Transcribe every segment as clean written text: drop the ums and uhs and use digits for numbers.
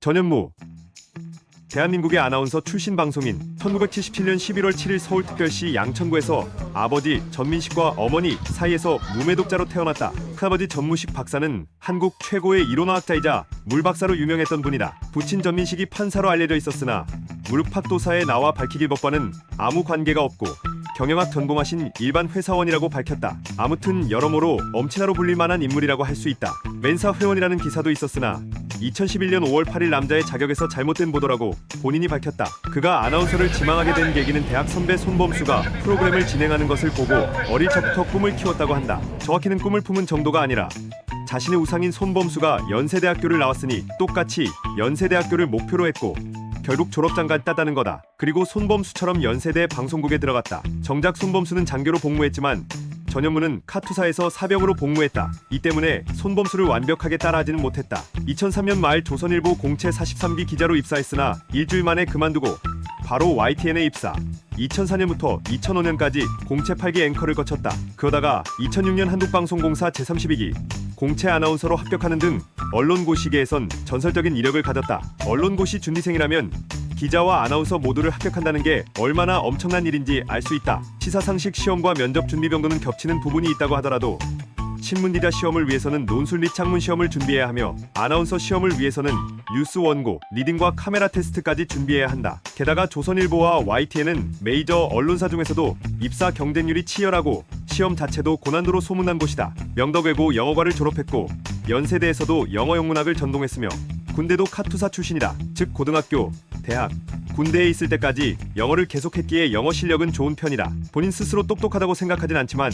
전현무, 대한민국의 아나운서 출신 방송인. 1977년 11월 7일 서울특별시 양천구에서 아버지 전민식과 어머니 사이에서 무매독자로 태어났다. 큰아버지 전무식 박사는 한국 최고의 이론화학자이자 물박사로 유명했던 분이다. 부친 전민식이 판사로 알려져 있었으나 물팍도사에 나와 밝히길 법과는 아무 관계가 없고 경영학 전공하신 일반 회사원이라고 밝혔다. 아무튼 여러모로 엄친아로 불릴 만한 인물이라고 할 수 있다. 멘사 회원이라는 기사도 있었으나 2011년 5월 8일 남자의 자격에서 잘못된 보도라고 본인이 밝혔다. 그가 아나운서를 지망하게 된 계기는 대학 선배 손범수가 프로그램을 진행하는 것을 보고 어릴 적부터 꿈을 키웠다고 한다. 정확히는 꿈을 품은 정도가 아니라 자신의 우상인 손범수가 연세대학교를 나왔으니 똑같이 연세대학교를 목표로 했고 결국 졸업장까지 땄다는 거다. 그리고 손범수처럼 연세대 방송국에 들어갔다. 정작 손범수는 장교로 복무했지만 전현무는 카투사에서 사병으로 복무했다. 이 때문에 손범수를 완벽하게 따라하지는 못했다. 2003년 말 조선일보 공채 43기 기자로 입사했으나 일주일 만에 그만두고 바로 YTN에 입사. 2004년부터 2005년까지 공채 8기 앵커를 거쳤다. 그러다가 2006년 한국방송공사 제32기 공채 아나운서로 합격하는 등 언론고시계에선 전설적인 이력을 가졌다. 언론고시 준비생이라면 기자와 아나운서 모두를 합격한다는 게 얼마나 엄청난 일인지 알 수 있다. 시사상식 시험과 면접 준비 정도는 겹치는 부분이 있다고 하더라도 신문기자 시험을 위해서는 논술 및 창문 시험을 준비해야 하며 아나운서 시험을 위해서는 뉴스 원고, 리딩과 카메라 테스트까지 준비해야 한다. 게다가 조선일보와 YTN은 메이저 언론사 중에서도 입사 경쟁률이 치열하고 시험 자체도 고난도로 소문난 곳이다. 명덕외고 영어과를 졸업했고 연세대에서도 영어영문학을 전공했으며 군대도 카투사 출신이다. 즉 고등학교, 대학, 군대에 있을 때까지 영어를 계속했기에 영어 실력은 좋은 편이다. 본인 스스로 똑똑하다고 생각하진 않지만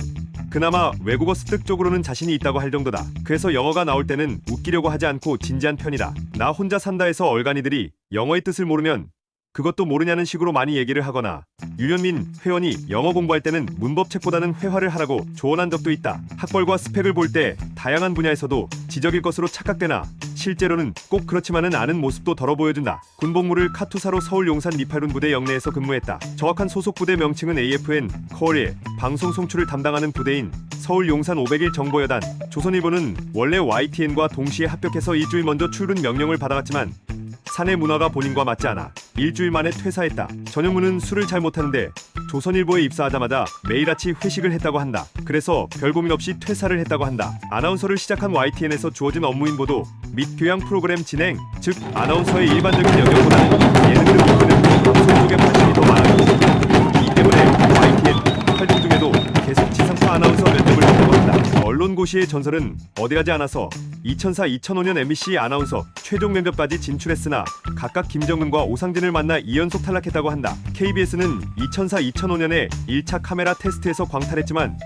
그나마 외국어 습득 쪽으로는 자신이 있다고 할 정도다. 그래서 영어가 나올 때는 웃기려고 하지 않고 진지한 편이다. 나 혼자 산다에서 얼간이들이 영어의 뜻을 모르면 그것도 모르냐는 식으로 많이 얘기를 하거나 유현민 회원이 영어 공부할 때는 문법책보다는 회화를 하라고 조언한 적도 있다. 학벌과 스펙을 볼 때 다양한 분야에서도 지적일 것으로 착각되나 실제로는 꼭 그렇지만은 않은 모습도 덜어 보여준다. 군복무를 카투사로 서울 용산 미팔군 부대 영내에서 근무했다. 정확한 소속 부대 명칭은 AFN 코리에 방송 송출을 담당하는 부대인 서울 용산 501 정보여단. 조선일보는 원래 YTN과 동시에 합격해서 일주일 먼저 출근 명령을 받아갔지만 사내 문화가 본인과 맞지 않아 일주일 만에 퇴사했다. 전현무는 술을 잘 못하는데 조선일보에 입사하자마자 매일아치 회식을 했다고 한다. 그래서 별 고민 없이 퇴사를 했다고 한다. 아나운서를 시작한 YTN에서 주어진 업무인 보도 및 교양 프로그램 진행, 즉 아나운서의 일반적인 영역보다는 예능을 목표는 방송 쪽에 관심이 더 많았고 이 때문에 YTN 활동 중에도 계속 지상파 아나운서 면접을 했다고 한다. 언론고시의 전설은 어디가지 않아서 2004-2005년 MBC 아나운서 최종 면접까지 진출했으나 각각 김정은과 오상진을 만나 2연속 탈락했다고 한다. KBS는 2004-2005년에 1차 카메라 테스트에서 광탈했지만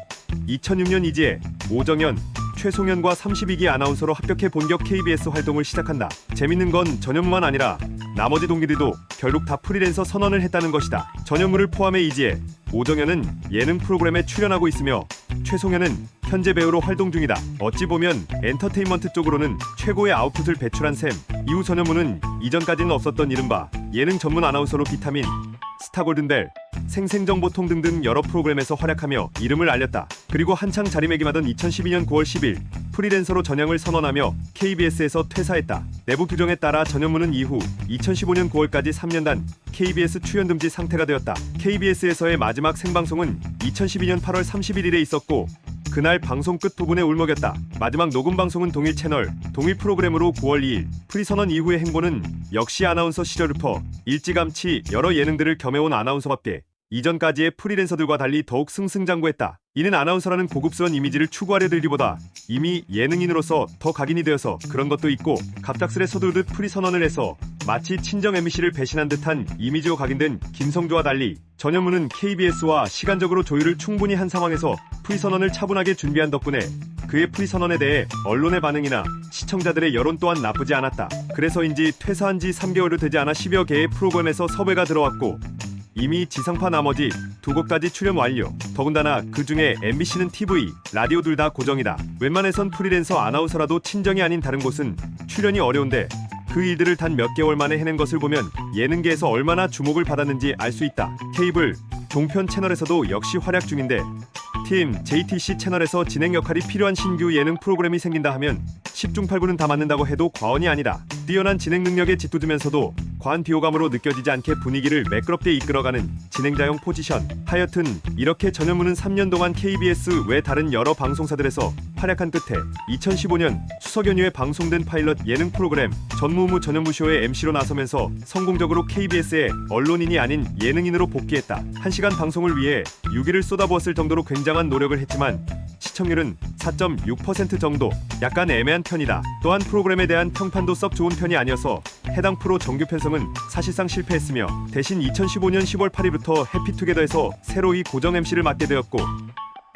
2006년 이지에 오정연, 최송현과 32기 아나운서로 합격해 본격 KBS 활동을 시작한다. 재밌는 건 전현무만 아니라 나머지 동기들도 결국 다 프리랜서 선언을 했다는 것이다. 전현무를 포함해 이지에 오정연은 예능 프로그램에 출연하고 있으며 최송현은 현재 배우로 활동 중이다. 어찌 보면 엔터테인먼트 쪽으로는 최고의 아웃풋을 배출한 셈. 이후 전현무는 이전까지는 없었던 이른바 예능 전문 아나운서로 비타민, 스타골든벨, 생생정보통 등등 여러 프로그램에서 활약하며 이름을 알렸다. 그리고 한창 자리매김하던 2012년 9월 10일 프리랜서로 전향을 선언하며 KBS에서 퇴사했다. 내부 규정에 따라 전현무는 이후 2015년 9월까지 3년간 KBS 출연 금지 상태가 되었다. KBS에서의 마지막 생방송은 2012년 8월 31일에 있었고 그날 방송 끝 부분에 울먹였다. 마지막 녹음 방송은 동일 채널, 동일 프로그램으로 9월 2일. 프리선언 이후의 행보는 역시 아나운서 시절을 퍼 일찌감치 여러 예능들을 겸해온 아나운서답게 이전까지의 프리랜서들과 달리 더욱 승승장구했다. 이는 아나운서라는 고급스러운 이미지를 추구하려 들기보다 이미 예능인으로서 더 각인이 되어서 그런 것도 있고 갑작스레 서두르듯 프리선언을 해서 마치 친정 MBC를 배신한 듯한 이미지로 각인된 김성주와 달리 전현무는 KBS와 시간적으로 조율을 충분히 한 상황에서 프리선언을 차분하게 준비한 덕분에 그의 프리선언에 대해 언론의 반응이나 시청자들의 여론 또한 나쁘지 않았다. 그래서인지 퇴사한 지 3개월도 되지 않아 10여 개의 프로그램에서 섭외가 들어왔고 이미 지상파 나머지 2곳까지 출연 완료. 더군다나 그 중에 MBC는 TV, 라디오 둘 다 고정이다. 웬만해선 프리랜서 아나운서라도 친정이 아닌 다른 곳은 출연이 어려운데 그 일들을 단 몇 개월 만에 해낸 것을 보면 예능계에서 얼마나 주목을 받았는지 알 수 있다. 케이블, 종편 채널에서도 역시 활약 중인데 팀 JTC 채널에서 진행 역할이 필요한 신규 예능 프로그램이 생긴다 하면 10중 8구는 다 맞는다고 해도 과언이 아니다. 뛰어난 진행 능력에 짓궂으면서도 과한 비호감으로 느껴지지 않게 분위기를 매끄럽게 이끌어가는 진행자형 포지션. 하여튼 이렇게 전현무는 3년 동안 KBS 외 다른 여러 방송사들에서 활약한 끝에 2015년 추석 연휴에 방송된 파일럿 예능 프로그램 전무후무 전현무쇼의 MC로 나서면서 성공적으로 KBS의 언론인이 아닌 예능인으로 복귀했다. 1시간 방송을 위해 6일을 쏟아부었을 정도로 굉장한 노력을 했지만 시청률은 4.6% 정도, 약간 애매한 편이다. 또한 프로그램에 대한 평판도 썩 좋은 편이 아니어서 해당 프로 정규 편성은 사실상 실패했으며 대신 2015년 10월 8일부터 해피투게더에서 새로이 고정 MC를 맡게 되었고,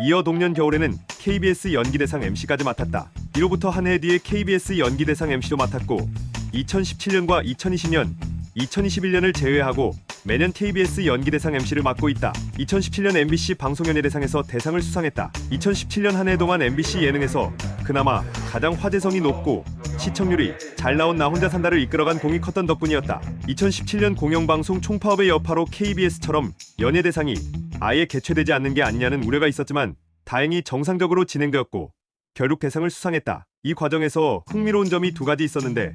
이어 동년 겨울에는 KBS 연기대상 MC까지 맡았다. 이로부터 한 해 뒤에 KBS 연기대상 MC도 맡았고 2017년과 2020년, 2021년을 제외하고 매년 KBS 연기대상 MC를 맡고 있다. 2017년 MBC 방송연예대상에서 대상을 수상했다. 2017년 한 해 동안 MBC 예능에서 그나마 가장 화제성이 높고 시청률이 잘 나온 나 혼자 산다를 이끌어간 공이 컸던 덕분이었다. 2017년 공영방송 총파업의 여파로 KBS처럼 연예대상이 아예 개최되지 않는 게 아니냐는 우려가 있었지만 다행히 정상적으로 진행되었고 결국 대상을 수상했다. 이 과정에서 흥미로운 점이 두 가지 있었는데,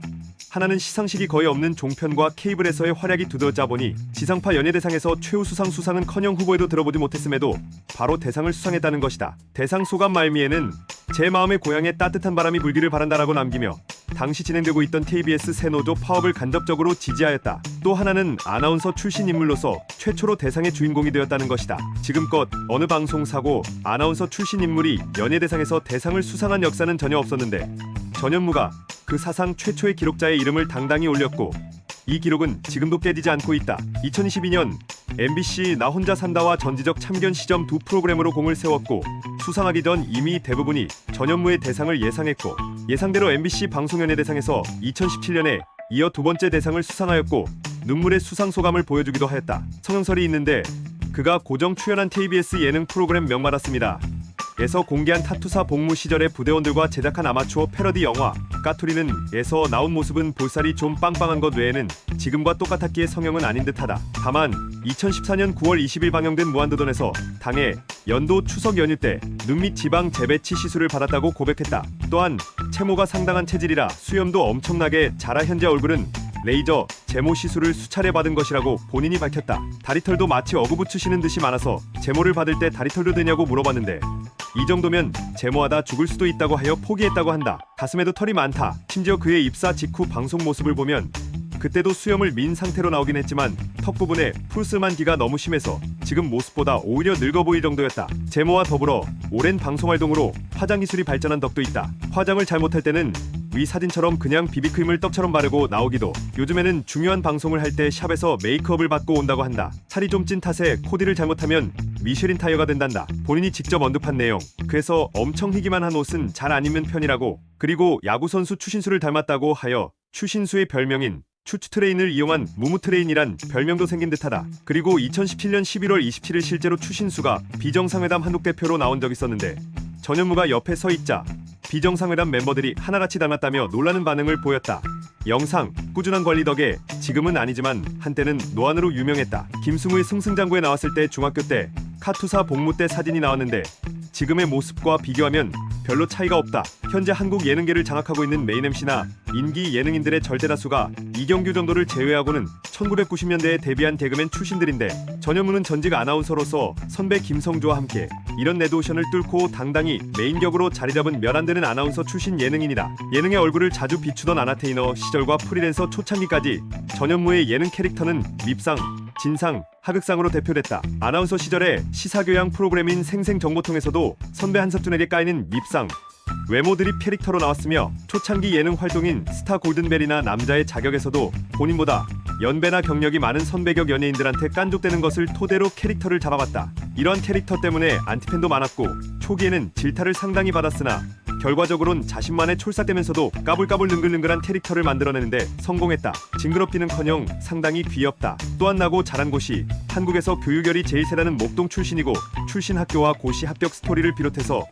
하나는 시상식이 거의 없는 종편과 케이블에서의 활약이 두드러져 보니 지상파 연예대상에서 최우수상 수상은커녕 후보에도 들어보지 못했음에도 바로 대상을 수상했다는 것이다. 대상 소감 말미에는 제 마음의 고향에 따뜻한 바람이 불기를 바란다라고 남기며 당시 진행되고 있던 KBS 새노조 파업을 간접적으로 지지하였다. 또 하나는 아나운서 출신 인물로서 최초로 대상의 주인공이 되었다는 것이다. 지금껏 어느 방송사고 아나운서 출신 인물이 연예대상에서 대상을 수상한 역사는 전혀 없었는데 전현무가 그 사상 최초의 기록자의 이름을 당당히 올렸고 이 기록은 지금도 깨지지 않고 있다. 2022년 MBC 나 혼자 산다와 전지적 참견 시점 두 프로그램으로 공을 세웠고 수상하기 전 이미 대부분이 전현무의 대상을 예상했고 예상대로 MBC 방송연예대상에서 2017년에 이어 두 번째 대상을 수상하였고 눈물의 수상 소감을 보여주기도 하였다. 성형설이 있는데 그가 고정 출연한 KBS 예능 프로그램 명받았습니다. 에서 공개한 타투사 복무 시절의 부대원들과 제작한 아마추어 패러디 영화 까투리는 에서 나온 모습은 볼살이 좀 빵빵한 것 외에는 지금과 똑같았기에 성형은 아닌 듯하다. 다만 2014년 9월 20일 방영된 무한도전에서 당해 연도 추석 연휴 때 눈 및 지방 재배치 시술을 받았다고 고백했다. 또한 채모가 상당한 체질이라 수염도 엄청나게 자라 현재 얼굴은 레이저 제모 시술을 수차례 받은 것이라고 본인이 밝혔다. 다리털도 마치 어구 붙이시는 듯이 많아서 제모를 받을 때 다리털도 되냐고 물어봤는데 이 정도면 제모하다 죽을 수도 있다고 하여 포기했다고 한다. 가슴에도 털이 많다. 심지어 그의 입사 직후 방송 모습을 보면 그때도 수염을 민 상태로 나오긴 했지만 턱 부분에 풀스만 기가 너무 심해서 지금 모습보다 오히려 늙어 보일 정도였다. 제모와 더불어 오랜 방송 활동으로 화장 기술이 발전한 덕도 있다. 화장을 잘못할 때는 위 사진처럼 그냥 비비크림을 떡처럼 바르고 나오기도, 요즘에는 중요한 방송을 할 때 샵에서 메이크업을 받고 온다고 한다. 살이 좀 찐 탓에 코디를 잘못하면 미쉐린 타이어가 된단다. 본인이 직접 언급한 내용. 그래서 엄청 희기만 한 옷은 잘 안 입는 편이라고. 그리고 야구선수 추신수를 닮았다고 하여 추신수의 별명인 추추트레인을 이용한 무무트레인이란 별명도 생긴 듯하다. 그리고 2017년 11월 27일 실제로 추신수가 비정상회담 한국 대표로 나온 적이 있었는데 전현무가 옆에 서 있자 비정상회담 멤버들이 하나같이 닮았다며 놀라는 반응을 보였다. 영상, 꾸준한 관리 덕에 지금은 아니지만 한때는 노안으로 유명했다. 김승우의 승승장구에 나왔을 때 중학교 때 카투사 복무 때 사진이 나왔는데 지금의 모습과 비교하면 별로 차이가 없다. 현재 한국 예능계를 장악하고 있는 메인 MC나 인기 예능인들의 절대다수가 이경규 정도를 제외하고는 1990년대에 데뷔한 개그맨 출신들인데 전현무는 전직 아나운서로서 선배 김성주와 함께 이런 레드오션을 뚫고 당당히 메인격으로 자리잡은 몇 안되는 아나운서 출신 예능인이다. 예능의 얼굴을 자주 비추던 아나테이너 시절과 프리랜서 초창기까지 전현무의 예능 캐릭터는 밉상, 진상, 하극상으로 대표됐다. 아나운서 시절에 시사교양 프로그램인 생생정보통에서도 선배 한석준에게 까이는 밉상, 외모 드립 캐릭터로 나왔으며 초창기 예능 활동인 스타 골든벨이나 남자의 자격에서도 본인보다 연배나 경력이 많은 선배격 연예인들한테 깐족되는 것을 토대로 캐릭터를 잡아봤다. 이러한 캐릭터 때문에 안티팬도 많았고 초기에는 질타를 상당히 받았으나 결과적으론 자신만의 촐싹대면서도 까불까불 능글능글한 캐릭터를 만들어내는데 성공했다. 징그럽기는커녕 상당히 귀엽다. 또한 나고 자란 곳이 한국에서 교육열이 제일 세다는 목동 출신이고 출신 학교와 고시 합격 스토리를 비롯해서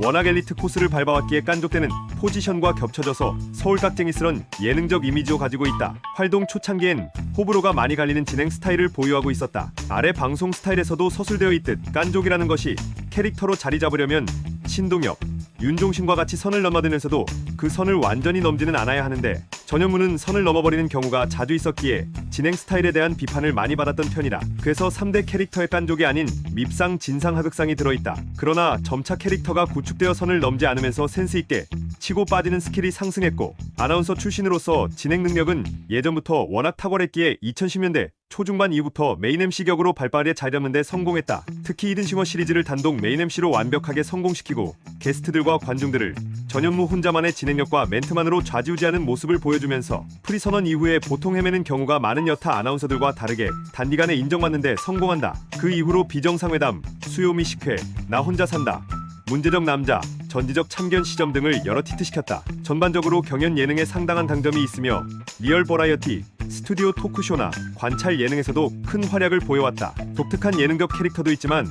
워낙 엘리트 코스를 밟아왔기에 깐족되는 포지션과 겹쳐져서 서울 깍쟁이스런 예능적 이미지を가지고 있다. 활동 초창기엔 호불호가 많이 갈리는 진행 스타일을 보유하고 있었다. 아래 방송 스타일에서도 서술되어 있듯 깐족이라는 것이 캐릭터로 자리 잡으려면 신동엽, 윤종신과 같이 선을 넘나들면서도 그 선을 완전히 넘지는 않아야 하는데 전현무는 선을 넘어버리는 경우가 자주 있었기에 진행 스타일에 대한 비판을 많이 받았던 편이다. 그래서 3대 캐릭터의 깐족이 아닌 밉상, 진상, 하극상이 들어있다. 그러나 점차 캐릭터가 구축되어 선을 넘지 않으면서 센스있게 치고 빠지는 스킬이 상승했고 아나운서 출신으로서 진행 능력은 예전부터 워낙 탁월했기에 2010년대 초중반 이후부터 메인 MC 격으로 발빠르게 자리잡는 데 성공했다. 특히 히든싱어 시리즈를 단독 메인 MC로 완벽하게 성공시키고 게스트들과 관중들을 전현무 혼자만의 진행력과 멘트만으로 좌지우지하는 모습을 보여주면서 프리선언 이후에 보통 헤매는 경우가 많은 여타 아나운서들과 다르게 단기간에 인정받는데 성공한다. 그 이후로 비정상회담, 수요미 식회, 나 혼자 산다, 문제적 남자, 전지적 참견 시점 등을 여러 히트시켰다. 전반적으로 경연 예능에 상당한 당점이 있으며 리얼 버라이어티, 스튜디오 토크쇼나 관찰 예능에서도 큰 활약을 보여왔다. 독특한 예능적 캐릭터도 있지만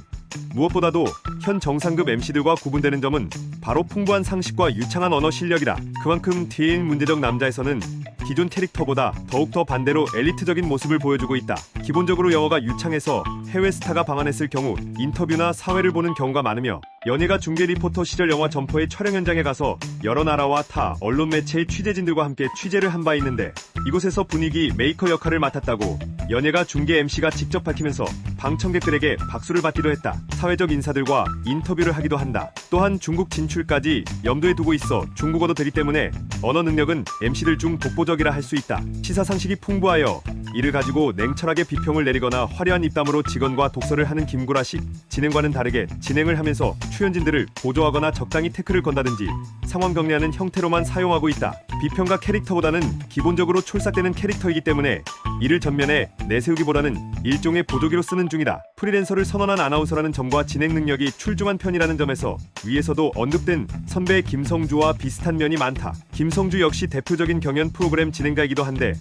무엇보다도 현 정상급 MC들과 구분되는 점은 바로 풍부한 상식과 유창한 언어 실력이다. 그만큼 TN 문제적 남자에서는 기존 캐릭터보다 더욱더 반대로 엘리트적인 모습을 보여주고 있다. 기본적으로 영어가 유창해서 해외 스타가 방한했을 경우 인터뷰나 사회를 보는 경우가 많으며 연예가 중계 리포터 시절 영화 점퍼의 촬영 현장에 가서 여러 나라와 타 언론 매체의 취재진들과 함께 취재를 한 바 있는데 이곳에서 분위기 메이커 역할을 맡았다고 연예가 중계 MC가 직접 밝히면서 방청객들에게 박수를 받기도 했다. 사회적 인사들과 인터뷰를 하기도 한다. 또한 중국 진출까지 염두에 두고 있어 중국어도 되기 때문에 언어 능력은 MC들 중 독보적이라 할 수 있다. 시사 상식이 풍부하여 이를 가지고 냉철하게 비평을 내리거나 화려한 입담으로 직언과 독서를 하는 김구라식 진행과는 다르게 진행을 하면서 출연진들을 보조하거나 적당히 태클을 건다든지 상황 정리하는 형태로만 사용하고 있다. 비평가 캐릭터보다는 기본적으로 촐싹대는 캐릭터이기 때문에 이를 전면에 내세우기보다는 일종의 보조기로 쓰는 중이다. 프리랜서를 선언한 아나운서라는 점과 진행 능력이 출중한 편이라는 점에서 위에서도 언급된 선배 김성주와 비슷한 면이 많다. 김성주 역시 대표적인 경연 프로그램 진행자이기도 한데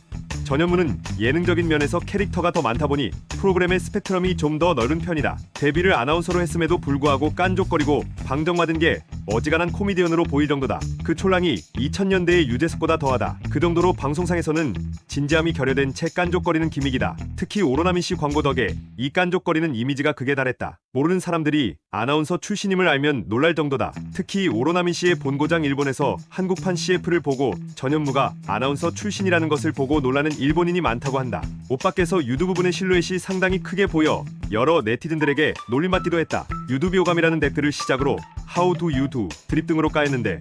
전현무는 예능적인 면에서 캐릭터가 더 많다 보니 프로그램의 스펙트럼이 좀 더 넓은 편이다. 데뷔를 아나운서로 했음에도 불구하고 깐족거리고 방정맞은 게 어지간한 코미디언으로 보일 정도다. 그 촐랑이 2000년대의 유재석보다 더하다. 그 정도로 방송상에서는 진지함이 결여된 채 깐족거리는 기믹이다. 특히 오로나민 씨 광고 덕에 이 깐족거리는 이미지가 극에 달했다. 모르는 사람들이 아나운서 출신임을 알면 놀랄 정도다. 특히 오로나민 씨의 본고장 일본에서 한국판 CF를 보고 전현무가 아나운서 출신이라는 것을 보고 놀라는 일본인이 많다고 한다. 옷 밖에서 유두 부분의 실루엣이 상당히 크게 보여 여러 네티즌들에게 놀림받기도 했다. 유두비호감이라는 댓글을 시작으로 How do you do? 드립 등으로 까였는데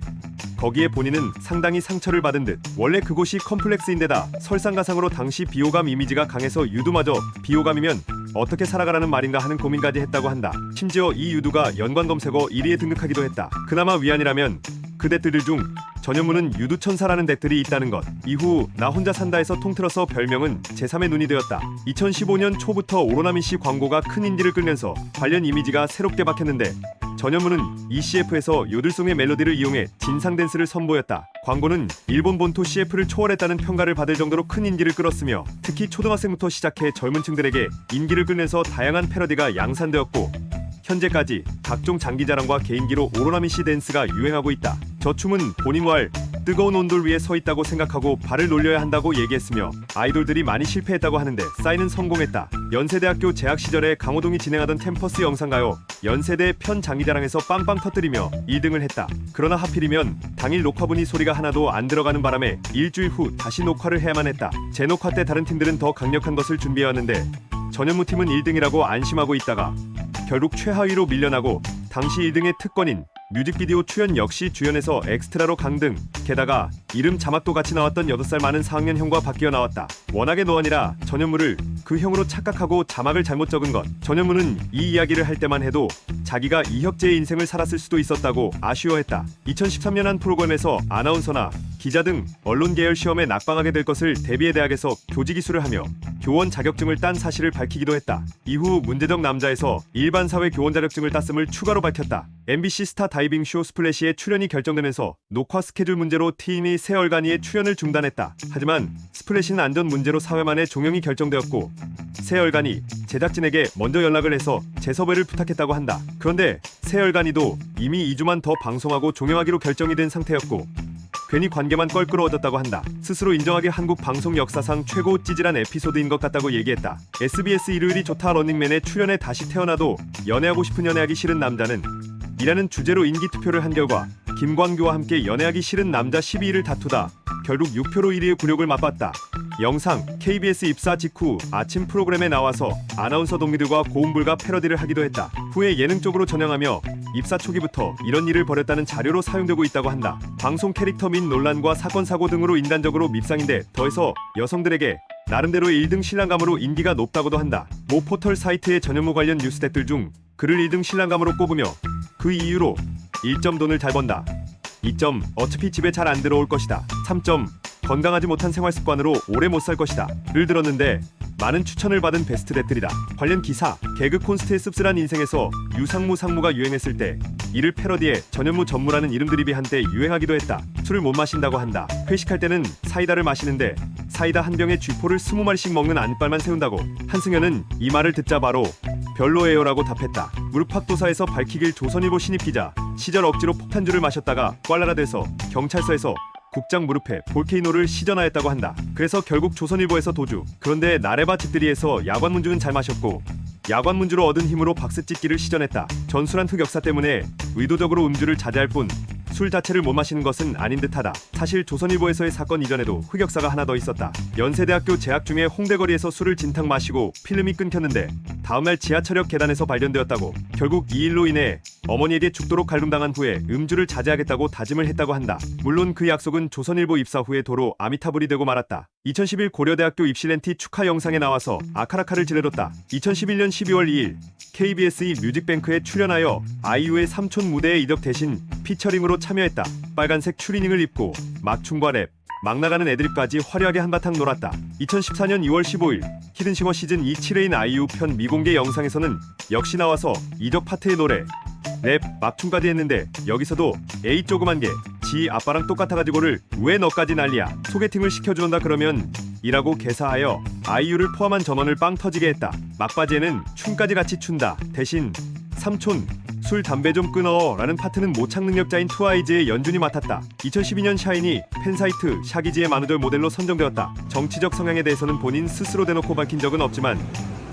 거기에 본인은 상당히 상처를 받은 듯 원래 그곳이 컴플렉스인데다 설상가상으로 당시 비호감 이미지가 강해서 유두마저 비호감이면 어떻게 살아가라는 말인가 하는 고민까지 했다고 한다. 심지어 이 유두가 연관 검색어 1위에 등극하기도 했다. 그나마 위안이라면 그 댓글들 중 전현무는 유두천사라는 댓글이 있다는 것. 이후 나 혼자 산다에서 통틀어서 별명은 제3의 눈이 되었다. 2015년 초부터 오로나민 씨 광고가 큰 인기를 끌면서 관련 이미지가 새롭게 박혔는데 전현무는 ECF에서 요들송의 멜로디를 이용해 진상 댄스를 선보였다. 광고는 일본 본토 CF를 초월했다는 평가를 받을 정도로 큰 인기를 끌었으며 특히 초등학생부터 시작해 젊은 층들에게 인기를 끌면서 다양한 패러디가 양산되었고 현재까지 각종 장기자랑과 개인기로 오로나민 씨 댄스가 유행하고 있다. 저 춤은 본인 왈 뜨거운 온돌 위에 서 있다고 생각하고 발을 놀려야 한다고 얘기했으며 아이돌들이 많이 실패했다고 하는데 싸이는 성공했다. 연세대학교 재학 시절에 강호동이 진행하던 캠퍼스 영상가요 연세대 편 장기자랑에서 빵빵 터뜨리며 2등을 했다. 그러나 하필이면 당일 녹화분이 소리가 하나도 안 들어가는 바람에 일주일 후 다시 녹화를 해야만 했다. 재녹화 때 다른 팀들은 더 강력한 것을 준비해왔는데 전현무 팀은 1등이라고 안심하고 있다가 결국 최하위로 밀려나고 당시 1등의 특권인 뮤직비디오 출연 역시 주연에서 엑스트라로 강등. 게다가 이름 자막도 같이 나왔던 8살 많은 4학년 형과 바뀌어 나왔다. 워낙에 노안이라 전현무를 그 형으로 착각하고 자막을 잘못 적은 것. 전현무는 이 이야기를 할 때만 해도 자기가 이혁재의 인생을 살았을 수도 있었다고 아쉬워했다. 2013년 한 프로그램에서 아나운서나 기자 등 언론 계열 시험에 낙방하게 될 것을 대비해 대학에서 교직 이수를 하며 교원 자격증을 딴 사실을 밝히기도 했다. 이후 문제적 남자에서 일반 사회 교원 자격증을 땄음을 추가로 밝혔다. MBC 스타 다이빙 쇼 스플래시에 출연이 결정되면서 녹화 스케줄 문제로 팀이 세얼간이의 출연을 중단했다. 하지만 스플래시는 안전 문제로 4회 만에 종영이 결정되었고 세얼간이 제작진에게 먼저 연락을 해서 재섭외를 부탁했다고 한다. 그런데 세얼간이도 이미 2주만 더 방송하고 종영하기로 결정이 된 상태였고 괜히 관계만 껄끄러워졌다고 한다. 스스로 인정하게 한국 방송 역사상 최고 찌질한 에피소드인 것 같다고 얘기했다. SBS 일요일이 좋다 런닝맨에 출연해 다시 태어나도 연애하고 싶은 연애하기 싫은 남자는 이라는 주제로 인기 투표를 한 결과 김광규와 함께 연애하기 싫은 남자 12위를 다투다 결국 6표로 1위의 굴욕을 맛봤다. 영상, KBS 입사 직후 아침 프로그램에 나와서 아나운서 동기들과 고음불가 패러디를 하기도 했다. 후에 예능 쪽으로 전향하며 입사 초기부터 이런 일을 벌였다는 자료로 사용되고 있다고 한다. 방송 캐릭터 및 논란과 사건 사고 등으로 인단적으로 밉상인데 더해서 여성들에게 나름대로 1등 신랑감으로 인기가 높다고도 한다. 모 포털 사이트의 전현무 관련 뉴스 댓글 중 그를 1등 신랑감으로 꼽으며 그 이유로 1점 돈을 잘 번다. 2점 어차피 집에 잘 안 들어올 것이다. 3점 건강하지 못한 생활 습관으로 오래 못 살 것이다. 를 들었는데 많은 추천을 받은 베스트 댓글이다. 관련 기사, 개그 콘스트의 씁쓸한 인생에서 유상무 상무가 유행했을 때 이를 패러디해 전현무 전무라는 이름 드립이 한때 유행하기도 했다. 술을 못 마신다고 한다. 회식할 때는 사이다를 마시는데 사이다 한 병에 쥐포를 20마리씩 먹는 안빨만 세운다고. 한승연은 이 말을 듣자 바로 별로예요라고 답했다. 무릎팍도사에서 밝히길 조선일보 신입 기자 시절 억지로 폭탄주를 마셨다가 꽐라가 돼서 경찰서에서 국장 무릎에 볼케이노를 시전하였다고 한다. 그래서 결국 조선일보에서 도주. 그런데 나레바 집들이에서 야관문주는 잘 마셨고 야관문주로 얻은 힘으로 박스찢기를 시전했다. 전술한 흑역사 때문에 의도적으로 음주를 자제할 뿐 술 자체를 못 마시는 것은 아닌 듯하다. 사실 조선일보에서의 사건 이전에도 흑역사가 하나 더 있었다. 연세대학교 재학 중에 홍대거리에서 술을 진탕 마시고 필름이 끊겼는데 다음날 지하철역 계단에서 발견되었다고. 결국 이 일로 인해 어머니에게 죽도록 갈굼당한 후에 음주를 자제하겠다고 다짐을 했다고 한다. 물론 그 약속은 조선일보 입사 후에 도로 아미타불이 되고 말았다. 2011 고려대학교 입시 렌티 축하 영상에 나와서 아카라카를 지내뒀다. 2011년 12월 2일 KBS 뮤직뱅크에 출연하여 아이유의 삼촌 무대에 이적 대신 피처링으로 참여했다. 빨간색 추리닝을 입고 막춤과 랩, 막 나가는 애드립까지 화려하게 한바탕 놀았다. 2014년 2월 15일 히든싱어 시즌 2 7회인 아이유 편 미공개 영상에서는 역시 나와서 이적 파트의 노래, 랩, 막춤까지 했는데 여기서도 에이 조그만 게 지 아빠랑 똑같아가지고를 왜 너까지 난리야. 소개팅을 시켜준다 그러면 이라고 개사하여 아이유를 포함한 전원을 빵 터지게 했다. 막바지에는 춤까지 같이 춘다. 대신 삼촌 술 담배 좀 끊어 라는 파트는 모창 능력자인 트와이즈의 연준이 맡았다. 2012년 샤이니 팬사이트 샤기지의 마누절 모델로 선정되었다. 정치적 성향에 대해서는 본인 스스로 대놓고 밝힌 적은 없지만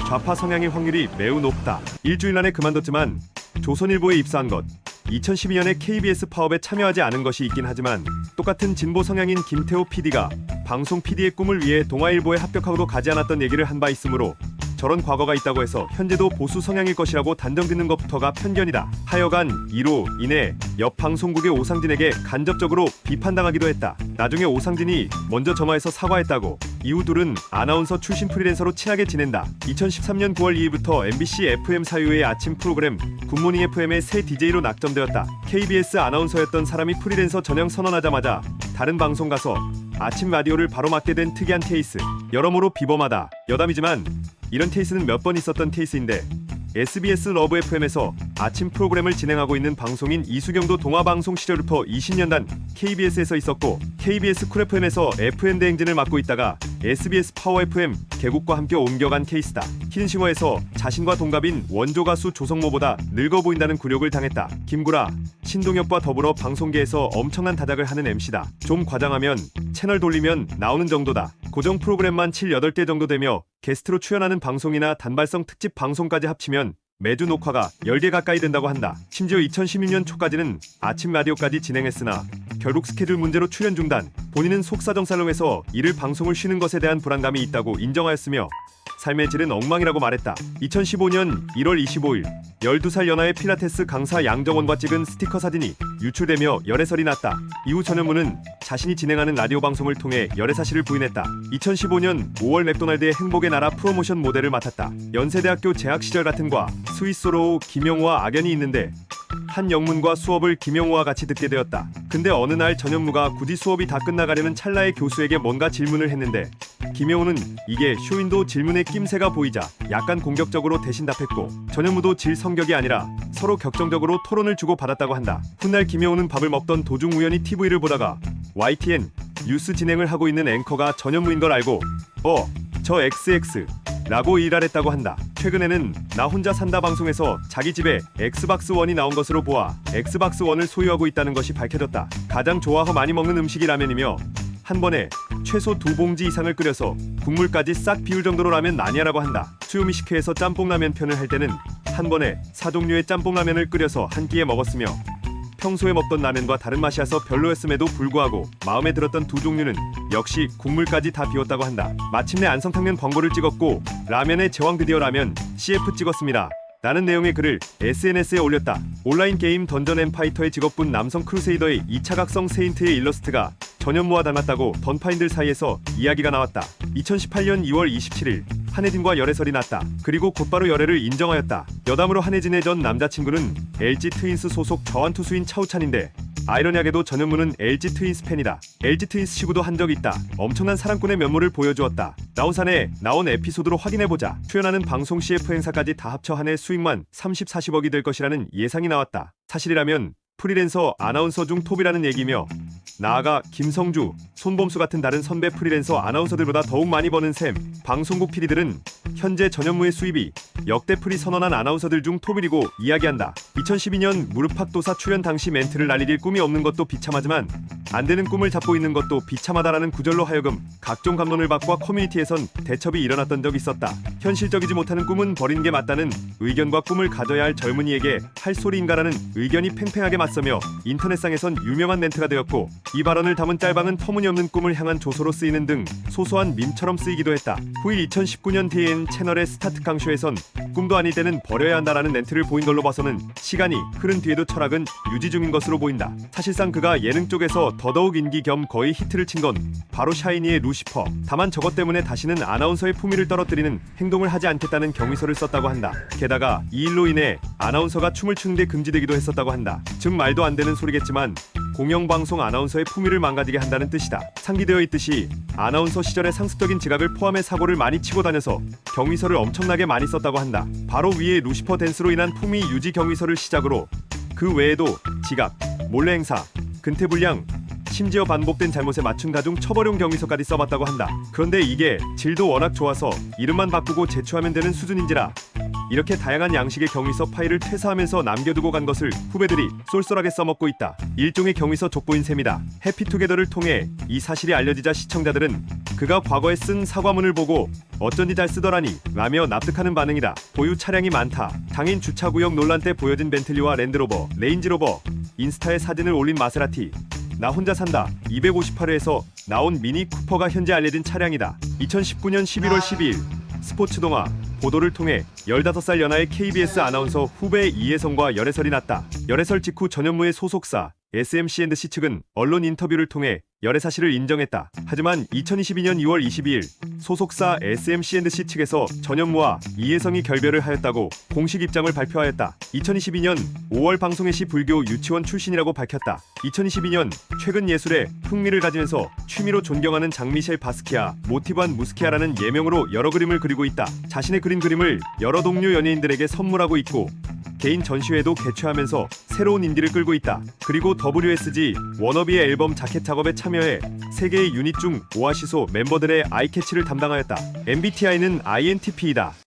좌파 성향의 확률이 매우 높다. 일주일 안에 그만뒀지만 조선일보에 입사한 것, 2012년에 KBS 파업에 참여하지 않은 것이 있긴 하지만 똑같은 진보 성향인 김태호 PD가 방송 PD의 꿈을 위해 동아일보에 합격하고도 가지 않았던 얘기를 한 바 있으므로 저런 과거가 있다고 해서 현재도 보수 성향일 것이라고 단정짓는 것부터가 편견이다. 하여간 이로 인해 옆 방송국의 오상진에게 간접적으로 비판당하기도 했다. 나중에 오상진이 먼저 전화해서 사과했다고. 이후 둘은 아나운서 출신 프리랜서로 친하게 지낸다. 2013년 9월 2일부터 MBC FM 사유의 아침 프로그램 굿모닝 FM의 새 DJ로 낙점되었다. KBS 아나운서였던 사람이 프리랜서 전형 선언하자마자 다른 방송 가서 아침 라디오를 바로 맡게 된 특이한 케이스. 여러모로 비범하다. 여담이지만 이런 케이스는 몇 번 있었던 케이스인데 SBS 러브 FM에서 아침 프로그램을 진행하고 있는 방송인 이수경도 동아방송 시절부터 20년간 KBS에서 있었고 KBS 쿨 FM에서 FM 대행진을 맡고 있다가 SBS 파워 FM 개국과 함께 옮겨간 케이스다. 히든싱어에서 자신과 동갑인 원조 가수 조성모보다 늙어 보인다는 굴욕을 당했다. 김구라, 신동엽과 더불어 방송계에서 엄청난 다작을 하는 MC다. 좀 과장하면 채널 돌리면 나오는 정도다. 고정 프로그램만 7, 8개 정도 되며 게스트로 출연하는 방송이나 단발성 특집 방송까지 합치면 매주 녹화가 10개 가까이 된다고 한다. 심지어 2016년 초까지는 아침 라디오까지 진행했으나 결국 스케줄 문제로 출연 중단. 본인은 속사정살롱에서 이를 방송을 쉬는 것에 대한 불안감이 있다고 인정하였으며 삶의 질은 엉망이라고 말했다. 2015년 1월 25일 12살 연하의 필라테스 강사 양정원과 찍은 스티커 사진이 유출되며 열애설이 났다. 이후 전현무는 자신이 진행하는 라디오 방송을 통해 열애 사실을 부인했다. 2015년 5월 맥도날드의 행복의 나라 프로모션 모델을 맡았다. 연세대학교 재학 시절 같은 과 스위스로우 김영우와 악연이 있는데 한 영문과 수업을 김영우와 같이 듣게 되었다. 근데 어느 날 전현무가 굳이 수업이 다 끝나가려는 찰나에 교수에게 뭔가 질문을 했는데 김영우는 이게 쇼인도 질문에 낌새가 보이자 약간 공격적으로 대신 답했고 전현무도 질 성격이 아니라 서로 격정적으로 토론을 주고받았다고 한다. 훗날 김영우는 밥을 먹던 도중 우연히 TV를 보다가 YTN 뉴스 진행을 하고 있는 앵커가 전현무인 걸 알고 저 XX 라고 일할했다고 한다. 최근에는 나 혼자 산다 방송에서 자기 집에 엑스박스 원이 나온 것으로 보아 엑스박스 원을 소유하고 있다는 것이 밝혀졌다. 가장 좋아하고 많이 먹는 음식이 라면이며 한 번에 최소 2봉지 이상을 끓여서 국물까지 싹 비울 정도로 라면 마니아라고 한다. 수요미식회에서 짬뽕라면 편을 할 때는 한 번에 4종류의 짬뽕라면을 끓여서 한 끼에 먹었으며 평소에 먹던 라면과 다른 맛이어서 별로였음에도 불구하고 마음에 들었던 두 종류는 역시 국물까지 다 비웠다고 한다. 마침내 안성탕면 광고를 찍었고 라면의 제왕 드디어 라면 CF 찍었습니다. 라는 내용의 글을 SNS에 올렸다. 온라인 게임 던전 앤 파이터의 직업군 남성 크루세이더의 2차 각성 세인트의 일러스트가 전현무와 닮았다고 던파인들 사이에서 이야기가 나왔다. 2018년 2월 27일 한혜진과 열애설이 났다. 그리고 곧바로 열애를 인정하였다. 여담으로 한혜진의 전 남자친구는 LG 트윈스 소속 좌완 투수인 차우찬인데 아이러니하게도 전현무는 LG 트윈스 팬이다. LG 트윈스 시구도 한 적이 있다. 엄청난 사랑꾼의 면모를 보여주었다. 나온산에 나온 에피소드로 확인해보자. 출연하는 방송 CF 행사까지 다 합쳐 한 해 수익만 30-40억이 될 것이라는 예상이 나왔다. 사실이라면 프리랜서 아나운서 중 톱이라는 얘기며 나아가 김성주, 손범수 같은 다른 선배 프리랜서 아나운서들보다 더욱 많이 버는 셈. 방송국 PD들은 현재 전현무의 수입이 역대 프리 선언한 아나운서들 중 톱이라고 이야기한다. 2012년 무릎팍도사 출연 당시 멘트를 날리길 꿈이 없는 것도 비참하지만 안 되는 꿈을 잡고 있는 것도 비참하다라는 구절로 하여금 각종 감론을 받고 커뮤니티에선 대첩이 일어났던 적이 있었다. 현실적이지 못하는 꿈은 버리는 게 맞다는 의견과 꿈을 가져야 할 젊은이에게 할 소리인가라는 의견이 팽팽하게 맞서며 인터넷상에선 유명한 멘트가 되었고 이 발언을 담은 짤방은 터무니없는 꿈을 향한 조소로 쓰이는 등 소소한 밈처럼 쓰이기도 했다. 후일 2019년 DN 채널의 스타트 강쇼에선 꿈도 아닐 때는 버려야 한다라는 멘트를 보인 걸로 봐서는 시간이 흐른 뒤에도 철학은 유지 중인 것으로 보인다. 사실상 그가 예능 쪽에서 더더욱 인기 겸 거의 히트를 친 건 바로 샤이니의 루시퍼. 다만 저것 때문에 다시는 아나운서의 품위를 떨어뜨리는 행동을 하지 않겠다는 경위서를 썼다고 한다. 게다가 이 일로 인해 아나운서가 춤을 추는 게 금지되기도 했었다고 한다. 즉 말도 안 되는 소리겠지만 공영방송 아나운서의 품위를 망가지게 한다는 뜻이다. 상기되어 있듯이 아나운서 시절의 상습적인 지각을 포함해 사고를 많이 치고 다녀서 경위서를 엄청나게 많이 썼다고 한다. 바로 위에 루시퍼 댄스로 인한 품위 유지 경위서를 시작으로 그 외에도 지각, 몰래 행사, 근태불량, 심지어 반복된 잘못에 맞춘 가중 처벌용 경위서까지 써봤다고 한다. 그런데 이게 질도 워낙 좋아서 이름만 바꾸고 제출하면 되는 수준인지라 이렇게 다양한 양식의 경위서 파일을 퇴사하면서 남겨두고 간 것을 후배들이 쏠쏠하게 써먹고 있다. 일종의 경위서 족보인 셈이다. 해피투게더를 통해 이 사실이 알려지자 시청자들은 그가 과거에 쓴 사과문을 보고 어쩐지 잘 쓰더라니 라며 납득하는 반응이다. 보유 차량이 많다. 장인 주차구역 논란 때 보여진 벤틀리와 랜드로버, 레인지로버, 인스타에 사진을 올린 마세라티, 나 혼자 산다 258회에서 나온 미니 쿠퍼가 현재 알려진 차량이다. 2019년 11월 12일 스포츠 동화 보도를 통해 15살 연하의 KBS 아나운서 후배 이혜성과 열애설이 났다. 열애설 직후 전현무의 소속사 SMC&C 측은 언론 인터뷰를 통해 열애 사실을 인정했다. 하지만 2022년 2월 22일 소속사 SMC&C 측에서 전현무와 이혜성이 결별을 하였다고 공식 입장을 발표하였다. 2022년 5월 방송의 시 불교 유치원 출신이라고 밝혔다. 2022년 최근 예술에 흥미를 가지면서 취미로 존경하는 장미셸 바스키아, 모티반 무스키아라는 예명으로 여러 그림을 그리고 있다. 자신의 그린 그림을 여러 동료 연예인들에게 선물하고 있고 개인 전시회도 개최하면서 새로운 인기를 끌고 있다. 그리고 WSG 워너비의 앨범 자켓 작업에 참여해 3개의 유닛 중 오아시소 멤버들의 아이캐치를 담당하였다. MBTI는 INTP이다.